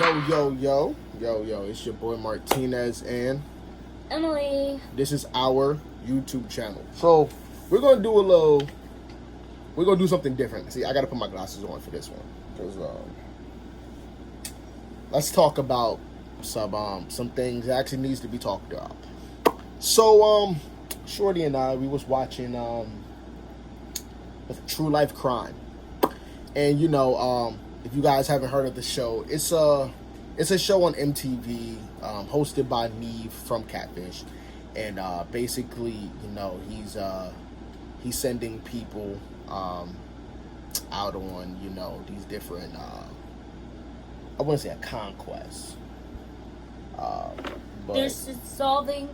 Yo, it's your boy Martinez, and Emily. this is our YouTube channel. So, we're gonna do something different. See, I gotta put my glasses on for this one, because, let's talk about some things that actually needs to be talked about. So, Shorty and I, we was watching, True Life Crime. And, if you guys haven't heard of the show, it's a show on MTV, hosted by Neve from Catfish, and basically, he's sending people out on these different I wouldn't say a conquest, but They're solving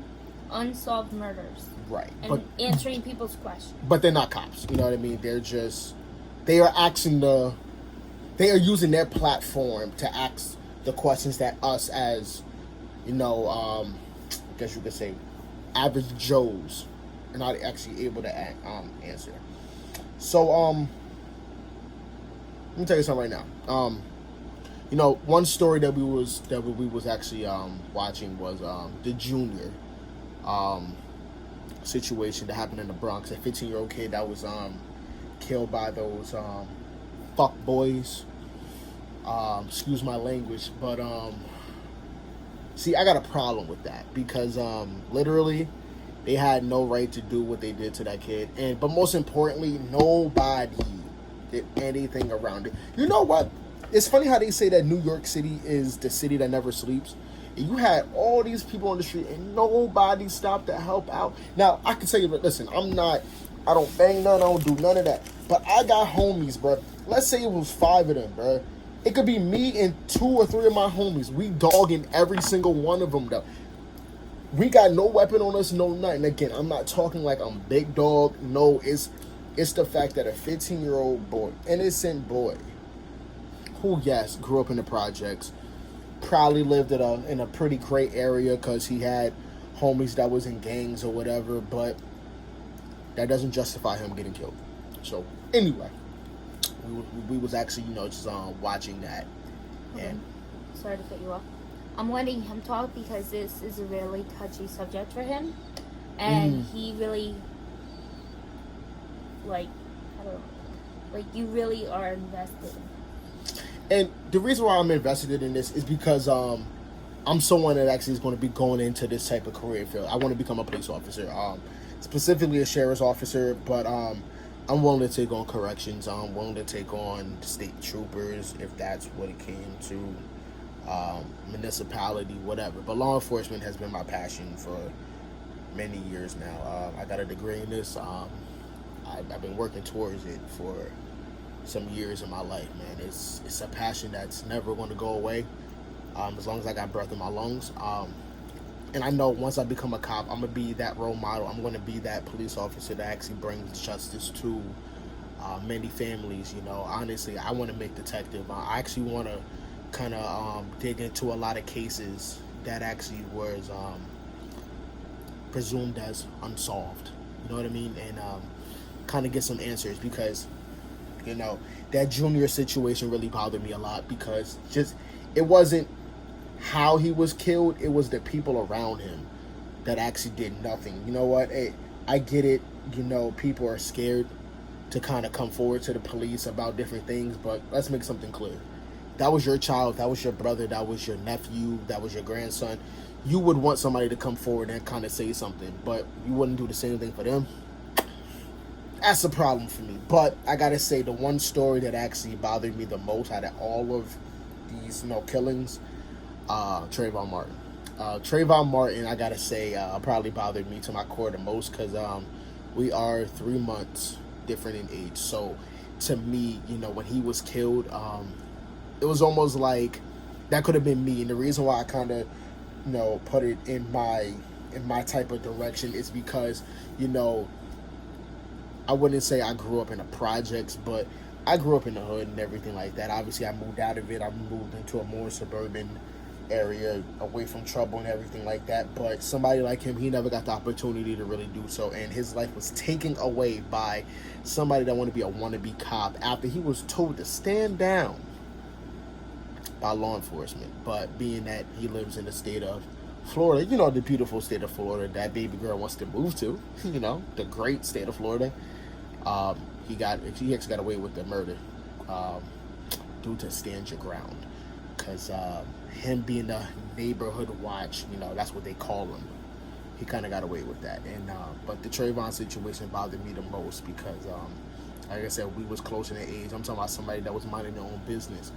unsolved murders. Right, and answering people's questions. But they're not cops. You know what I mean? They are using their platform to ask the questions that us as, I guess you could say, average Joes are not actually able to answer. So, let me tell you something right now. One story that we was actually watching was the Junior situation that happened in the Bronx. A 15-year-old kid that was killed by those fuck boys. Excuse my language, but see, I got a problem with that because literally they had no right to do what they did to that kid, but most importantly, nobody did anything around it. You know what? It's funny how they say that New York City is the city that never sleeps. And you had all these people on the street and nobody stopped to help out. Now, I can tell you, listen, I don't bang none, I don't do none of that. But I got homies, bro. Let's say it was 5 of them, bro. It could be me and 2 or 3 of my homies. We dogging every single one of them, though. We got no weapon on us, no nothing. Again, I'm not talking like I'm big dog. No, it's the fact that a 15-year-old boy, innocent boy, who, yes, grew up in the projects, probably lived in a pretty great area because he had homies that was in gangs or whatever, but that doesn't justify him getting killed. So, anyway, we was actually, just watching that. And sorry to cut you off. I'm letting him talk because this is a really touchy subject for him. And he really, you really are invested. And the reason why I'm invested in this is because I'm someone that actually is going to be going into this type of career field. I want to become a police officer, specifically a sheriff's officer, but I'm willing to take on corrections. I'm willing to take on state troopers if that's what it came to, municipality, whatever. But law enforcement has been my passion for many years now. I got a degree in this. I've been working towards it for some years in my life, man. It's a passion that's never going to go away, as long as I got breath in my lungs. And I know once I become a cop, I'm going to be that role model. I'm going to be that police officer that actually brings justice to many families. Honestly, I want to make detective. I actually want to kind of dig into a lot of cases that actually was presumed as unsolved. You know what I mean? And kind of get some answers, because that Junior situation really bothered me a lot, because it wasn't how he was killed, it was the people around him that actually did nothing. You know what? I get it. People are scared to kind of come forward to the police about different things, but let's make something clear. That was your child, that was your brother, that was your nephew, that was your grandson. You would want somebody to come forward and kind of say something, but you wouldn't do the same thing for them. That's a problem for me. But I gotta say, the one story that actually bothered me the most out of all of these, killings, Trayvon Martin. Trayvon Martin, I gotta say, probably bothered me to my core the most, because we are 3 months different in age. So to me, when he was killed, it was almost like that could have been me. And the reason why I kind of, put it in my type of direction is because, I wouldn't say I grew up in the projects, but I grew up in the hood and everything like that. Obviously, I moved out of it. I moved into a more suburban area, away from trouble and everything like that. But somebody like him, he never got the opportunity to really do so. And his life was taken away by somebody that wanted to be a wannabe cop after he was told to stand down by law enforcement. But being that he lives in the state of Florida, the beautiful state of Florida that baby girl wants to move to, the great state of Florida, he actually got away with the murder due to stand your ground. Because him being the neighborhood watch, that's what they call him. He kind of got away with that. And but the Trayvon situation bothered me the most because, like I said, we was close in age. I'm talking about somebody that was minding their own business.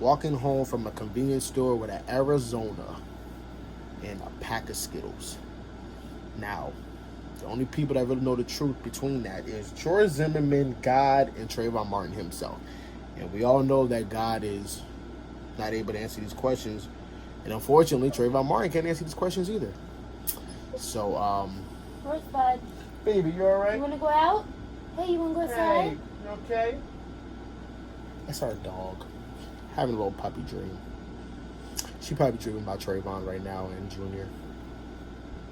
Walking home from a convenience store with an Arizona and a pack of Skittles. Now, the only people that really know the truth between that is George Zimmerman, God, and Trayvon Martin himself. And we all know that God is not able to answer these questions. And unfortunately, Trayvon Martin can't answer these questions either. So, Where's Bud? baby, you alright? You want to go out? Hey, you want to go outside? Hey, you okay? That's our dog. Having a little puppy dream. She probably dreaming about Trayvon right now and Junior.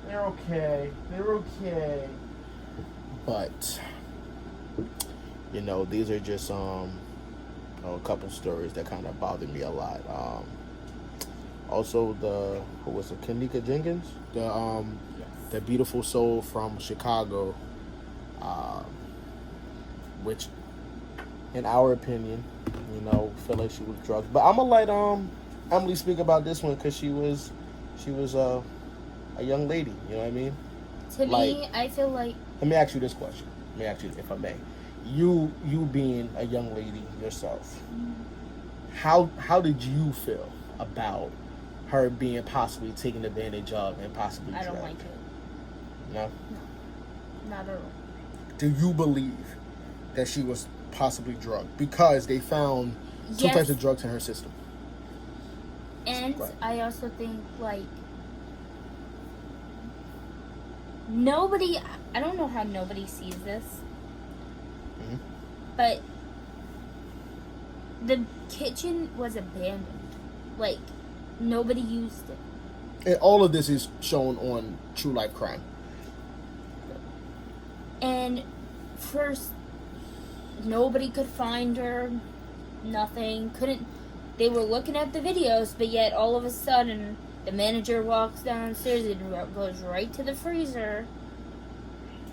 They're okay. They're okay. But, these are just a couple stories that kind of bothered me a lot. Also, who was it? Kanika Jenkins, the beautiful soul from Chicago, which, in our opinion, feel like she was drugged. But I'm gonna let Emily speak about this one because she was a young lady. You know what I mean? To me, I feel like. Let me ask you this question. Let me ask you, if I may. You being a young lady yourself, how did you feel about her being possibly taken advantage of and possibly drugged? I don't like it. No? No. Not at all. Do you believe that she was possibly drugged? Because they found two types of drugs in her system. And I also think, nobody, I don't know how nobody sees this, but the kitchen was abandoned. Nobody used it. And all of this is shown on True Life Crime. And first, nobody could find her. Nothing. They were looking at the videos, but yet all of a sudden, the manager walks downstairs and goes right to the freezer,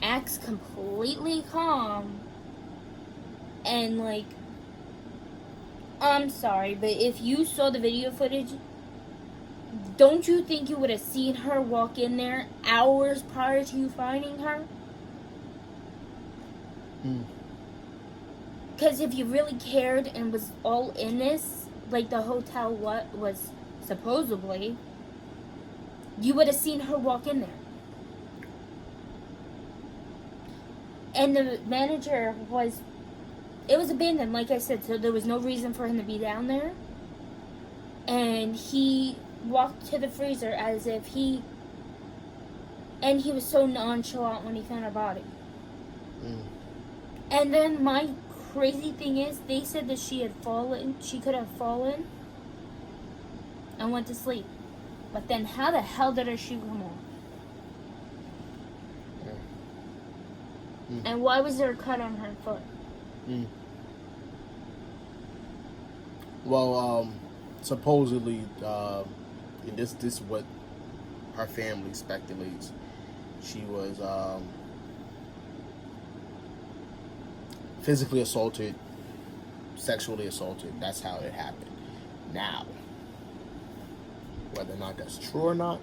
acts completely calm, and I'm sorry, but if you saw the video footage, don't you think you would have seen her walk in there hours prior to you finding her? Because if you really cared and was all in this, the hotel was supposedly, you would have seen her walk in there. And the manager it was abandoned, like I said, so there was no reason for him to be down there. And he walked to the freezer as if he was so nonchalant when he found her body. And then my crazy thing is, they said that she could have fallen and went to sleep. But then how the hell did her shoe come off? And why was there a cut on her foot? Well, supposedly, this is what her family speculates. She was physically assaulted, sexually assaulted. That's how it happened. Now, whether or not that's true or not,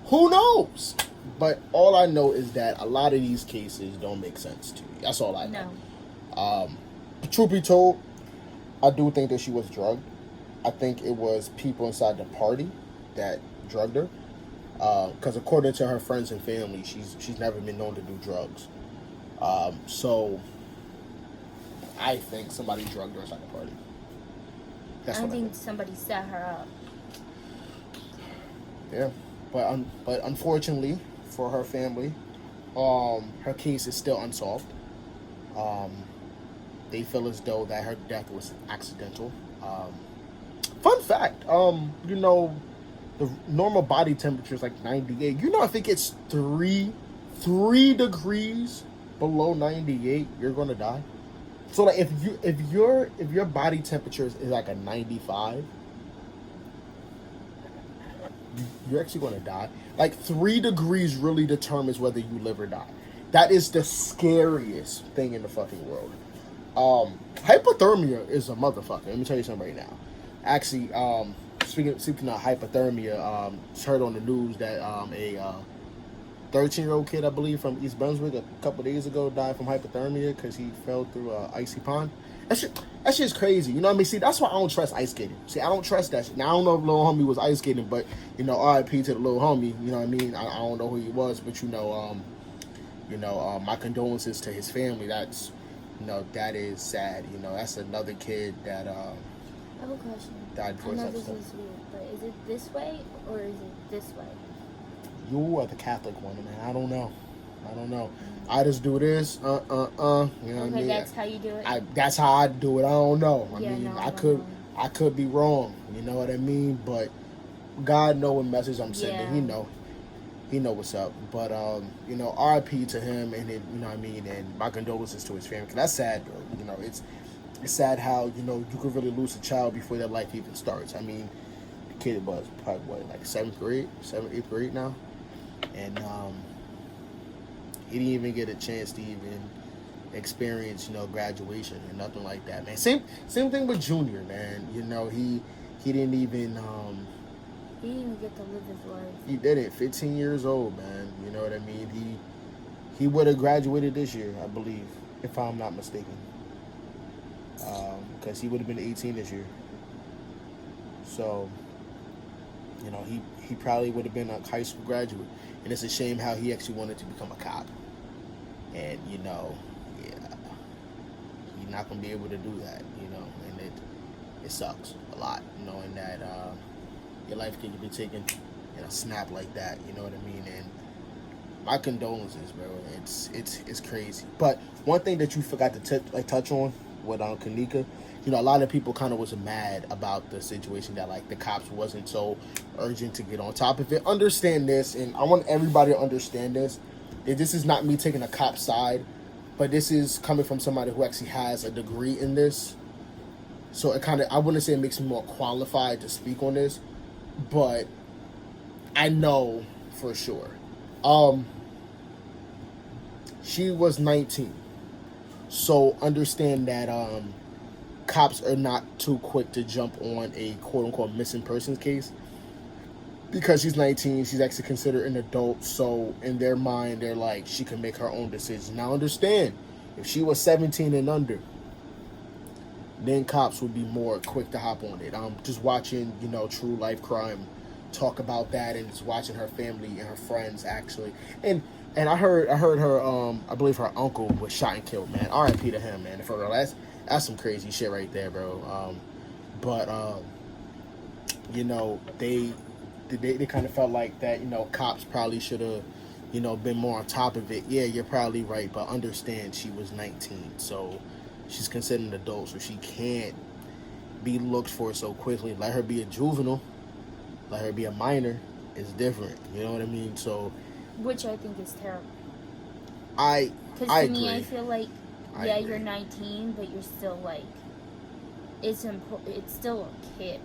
who knows? But all I know is that a lot of these cases don't make sense to me. That's all I know. No. Truth be told, I do think that she was drugged. I think it was people inside the party that drugged her. Because according to her friends and family, she's never been known to do drugs. So I think somebody drugged her inside the party. I think somebody set her up. Yeah, but unfortunately for her family, her case is still unsolved. They feel as though that her death was accidental. Fun fact, the normal body temperature is 98. If it gets 3 degrees below 98, you're gonna die. So if your body temperature is a 95, you're actually going to die. Like 3 degrees really determines whether you live or die. That is the scariest thing in the fucking world. Hypothermia is a motherfucker. Let me tell you something right now. Actually, speaking of hypothermia, just heard on the news that a 13-year-old kid, I believe, from East Brunswick a couple days ago died from hypothermia because he fell through an icy pond. That shit's crazy. You know what I mean? See, that's why I don't trust ice skating. See, I don't trust that shit. Now, I don't know if little homie was ice skating, but, you know, RIP to the little homie. You know what I mean? I don't know who he was, but, my condolences to his family. That's, that is sad. You know, that's another kid that I have a question. died before I know his this episode. is weird, but is it this way or is it this way? You are the Catholic one, man. I don't know. I just do this. You know what I mean? That's how you do it? That's how I do it. I don't know. I could be wrong. You know what I mean? But God know what message I'm sending. Yeah. He know what's up. But RIP to him, and then, you know what I mean, and my condolences to his family. 'Cause that's sad, bro. You know, it's sad how you could really lose a child before their life even starts. I mean, the kid was probably like 7th grade, 8th grade now, and he didn't even get a chance to even experience, graduation and nothing like that, man. Same thing with Junior, man. You know, he didn't even he didn't even get to live his life. He didn't. 15 years old, man. You know what I mean? He would have graduated this year, I believe, if I'm not mistaken. Because he would have been 18 this year. So, he probably would have been a high school graduate. And it's a shame how he actually wanted to become a cop. And, he's not going to be able to do that, and it sucks a lot, knowing that your life can be taken in a snap like that, you know what I mean? And my condolences, bro. It's crazy. But one thing that you forgot to touch on with Kanika, a lot of people kind of was mad about the situation that, like, the cops wasn't so urgent to get on top of it. Understand this, and I want everybody to understand this, that this is not me taking a cop's side, but this is coming from somebody who actually has a degree in this. So I wouldn't say it makes me more qualified to speak on this, but I know for sure. She was 19. So understand that cops are not too quick to jump on a quote-unquote missing persons case. Because she's 19, she's actually considered an adult. So in their mind, they're like, she can make her own decisions. Now understand, if she was 17 and under, then cops would be more quick to hop on it. Just watching, True Life Crime talk about that, and just watching her family and her friends actually. And I heard her, I believe her uncle was shot and killed, man. R.I.P. to him, man. For real, that's some crazy shit right there, bro. They kind of felt like that, cops probably should have, been more on top of it. Yeah, you're probably right, but understand she was 19, so she's considered an adult, so she can't be looked for so quickly. Let her be a juvenile, let her be a minor. It's different, you know what I mean? So, which I think is terrible. Because to agree. Me, I feel like, I agree. You're 19, but you're still like, it's still a kid.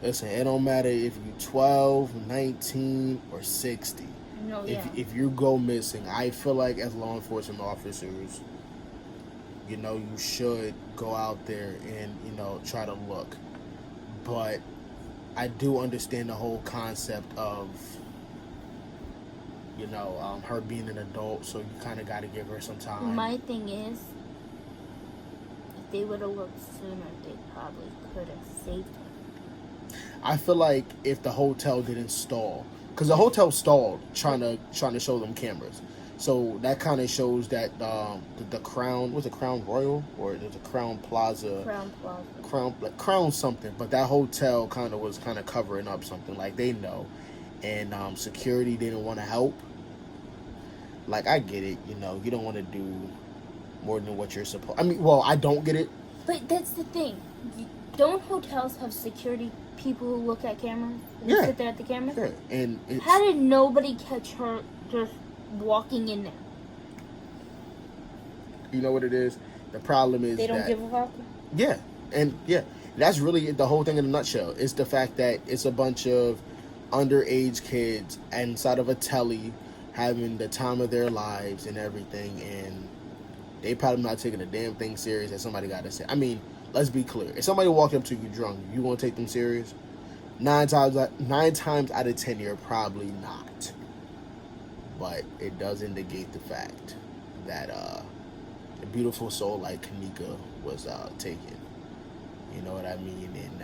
Listen, it don't matter if you're 12, 19, or 60. No, yeah. If you go missing, I feel like as law enforcement officers, you should go out there and, try to look. But I do understand the whole concept of, her being an adult, so you kind of got to give her some time. My thing is, if they would have looked sooner, they probably could have saved her. I feel like if the hotel didn't stall, because the hotel stalled trying to show them cameras, so that kind of shows that the Crown, was it Crown Royal or there's a Crown Plaza? Crown something, but that hotel was covering up something, like they know, and security didn't want to help. Like, I get it, you don't want to do more than what you're supposed. I mean, well, I don't get it. But that's the thing. Don't hotels have security people who look at cameras? Yeah. Sit there at the camera? Yeah, and how did nobody catch her just walking in there? You know what it is? The problem is they don't that, give a fuck? yeah, And yeah, that's really the whole thing in a nutshell. It's the fact that it's a bunch of underage kids inside of a telly having the time of their lives and everything, and they probably not taking a damn thing serious that somebody got to say. I mean, let's be clear. If somebody walked up to you drunk, you gonna take them serious? Nine times out of 10, you're probably not. But it does indicate the fact that a beautiful soul like Kanika was taken. You know what I mean? And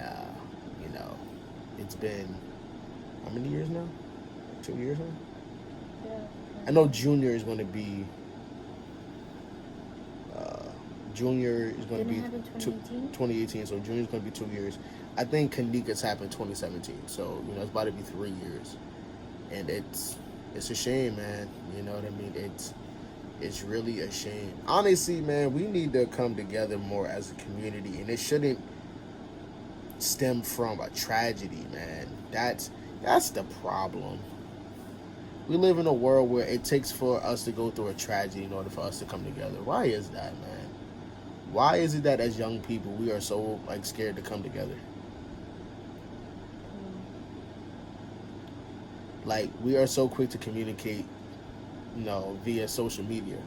you know, it's been how many years now? 2 years now? Yeah. I know Junior is going to be. Junior is going to be 2018, so Junior's going to be 2 years. I think Kanika's happened 2017, so you know it's about to be 3 years, and it's a shame, man. You know what I mean? It's really a shame. Honestly, man, we need to come together more as a community, and it shouldn't stem from a tragedy, man. That's the problem. We live in a world where it takes for us to go through a tragedy in order for us to come together. Why is that, man? Why is it that as young people we are so like scared to come together? Like we are so quick to communicate, you know, via social media.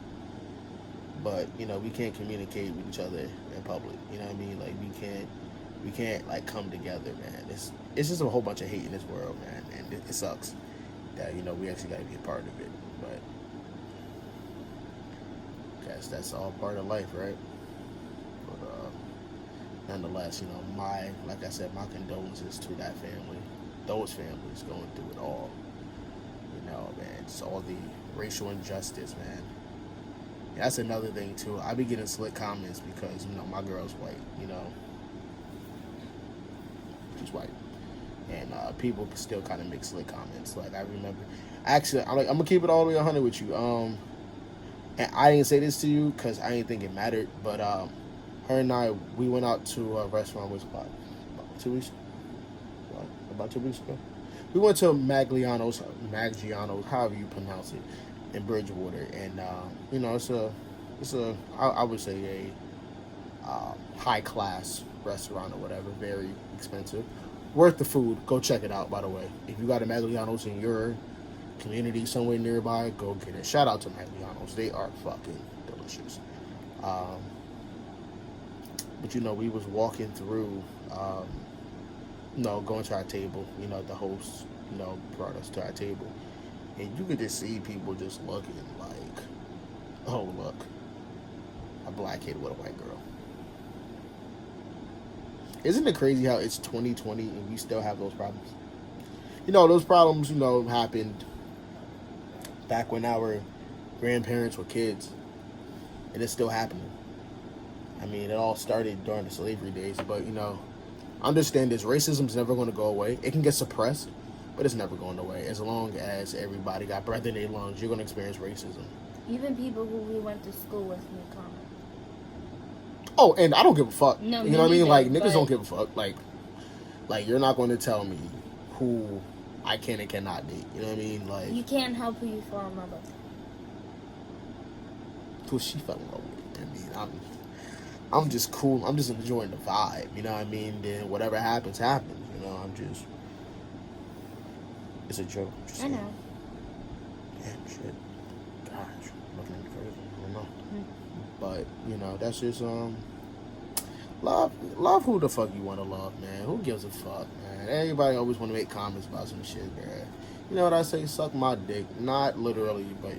But, you know, we can't communicate with each other in public. You know what I mean? Like we can't like come together, man. It's just a whole bunch of hate in this world, man, and it sucks that, you know, we actually gotta be a part of it. But I guess that's all part of life, right? But nonetheless, you know, like I said, my condolences to that family, those families going through it all. You know, man, it's all the racial injustice, man. Yeah, that's another thing too. I be getting slick comments because, you know, my girl's white, you know. She's white. And people still kind of make slick comments. Like, I remember, actually, I'm gonna keep it all the way 100 with you. And I didn't say this to you because I didn't think it mattered, but her and I, we went out to a restaurant with about 2 weeks. About 2 weeks ago. We went to Magliano's, however you pronounce it, in Bridgewater, and you know, it's a I would say a high class restaurant or whatever, very expensive, worth the food. Go check it out, by the way. If you got a Magliano's in your community somewhere nearby, go get it. Shout out to Magliano's, they are fucking delicious. But you know, we was walking through. You know, going to our table, you know, the host, you know, brought us to our table. And you could just see people just looking like, oh, look, a black kid with a white girl. Isn't it crazy how it's 2020 and we still have those problems? You know, those problems, you know, happened back when our grandparents were kids. And it's still happening. I mean, it all started during the slavery days, but, you know, understand this, racism's never going to go away. It can get suppressed, but it's never going away. As long as everybody got breath in their lungs, you're going to experience racism. Even people who we went to school with make comments. Oh, and I don't give a fuck. No, you know what I mean? neither, Like, niggas don't give a fuck. Like you're not going to tell me who I can and cannot date. You know what I mean? Like, you can't help who you fall in love with. Who she fell in love with. I mean, I'm just cool. I'm just enjoying the vibe. You know what I mean? Then whatever happens, happens. You know, it's a joke. I know. Damn shit. Gosh, looking at me crazy. I don't know. But, you know, that's just, love who the fuck you want to love, man. Who gives a fuck, man? Everybody always want to make comments about some shit, man. You know what I say? Suck my dick. Not literally, but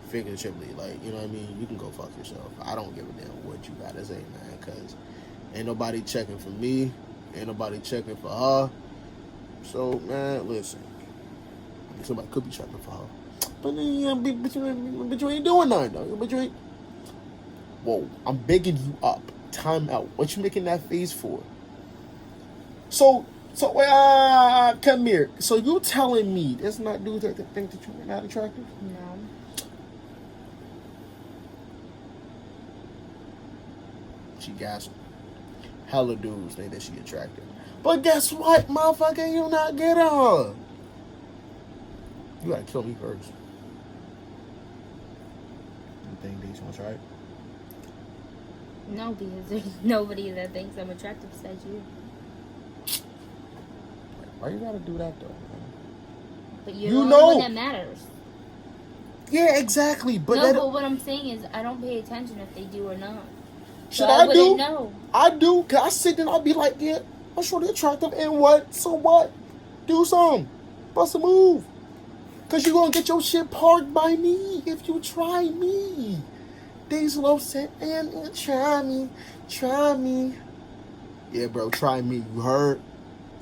figuratively. Like, you know what I mean? You can go fuck yourself. I don't give a damn what you gotta say, man, because ain't nobody checking for me. Ain't nobody checking for her. So, man, listen. Somebody could be checking for her. But you ain't doing nothing, though. But you ain't... Whoa, I'm begging you up. Time out. What you making that face for? So, come here. So you telling me there's not dudes that think that you're not attractive? No. She gassing. Hella dudes think that she attractive. But guess what, motherfucker? You not get her. You gotta kill me first. You think these ones right? No, because there's nobody that thinks I'm attractive besides you. Why you gotta do that though, man? But you're You the know- only one that matters. Yeah, exactly. But No, that, but what I'm saying is I don't pay attention if they do or not. should So I wouldn't do? know. I do. Cause I sit there and I'll be like, yeah, I'm sure they're attractive. And what? So what? Do something. Bust a move. Cause you're gonna get your shit parked by me if you try me. Days Low said, and try me. Try me. Yeah, bro, try me. You heard?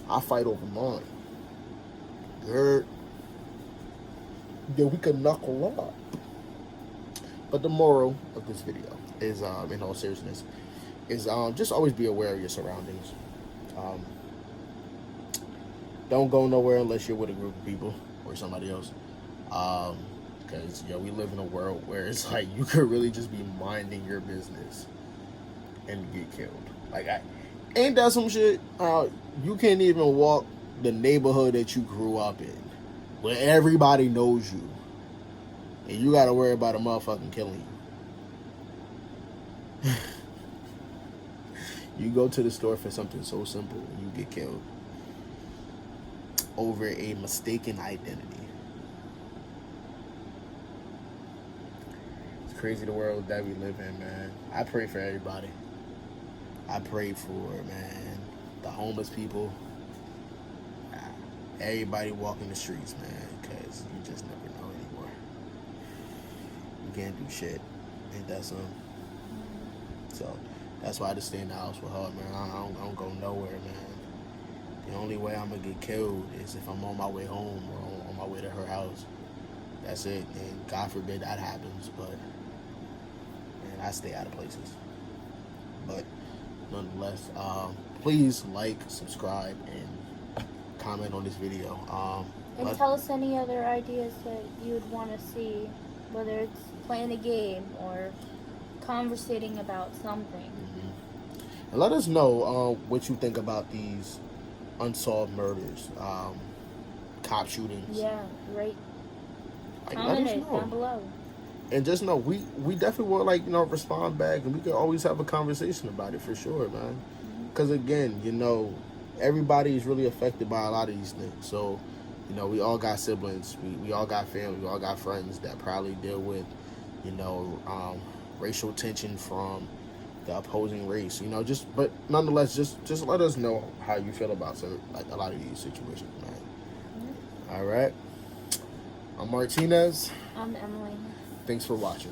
I fight over mine. You heard? Yeah, we could knuckle up. But the moral of this video is, in all seriousness, is just always be aware of your surroundings. Don't go nowhere unless you're with a group of people or somebody else. Because, we live in a world where it's like you could really just be minding your business and get killed. Like, ain't that some shit? You can't even walk the neighborhood that you grew up in, where everybody knows you, and you gotta worry about a motherfucking killing you. You go to the store for something so simple, and you get killed over a mistaken identity. It's crazy the world that we live in, man. I pray for everybody. I pray for, man, the homeless people, everybody walking the streets, man, because you just never know anymore. You can't do shit. Ain't that something? So that's why I just stay in the house with her, man. I don't go nowhere, man. The only way I'm gonna get killed is if I'm on my way home or on my way to her house. That's it. And God forbid that happens, but man, I stay out of places. But nonetheless, please like, subscribe, and comment on this video. And tell us any other ideas that you would want to see, whether it's playing a game or conversating about something. And let us know what you think about these unsolved murders, cop shootings. Yeah, right. Like, Comment let us it know. down below. And just know, we definitely will, respond back, and we can always have a conversation about it for sure, man. Because, again, everybody is really affected by a lot of these things. So, we all got siblings. We all got family. We all got friends that probably deal with, racial tension from the opposing race. But nonetheless, just let us know how you feel about a lot of these situations, man. All right. I'm Martinez. I'm Emily. Thanks for watching.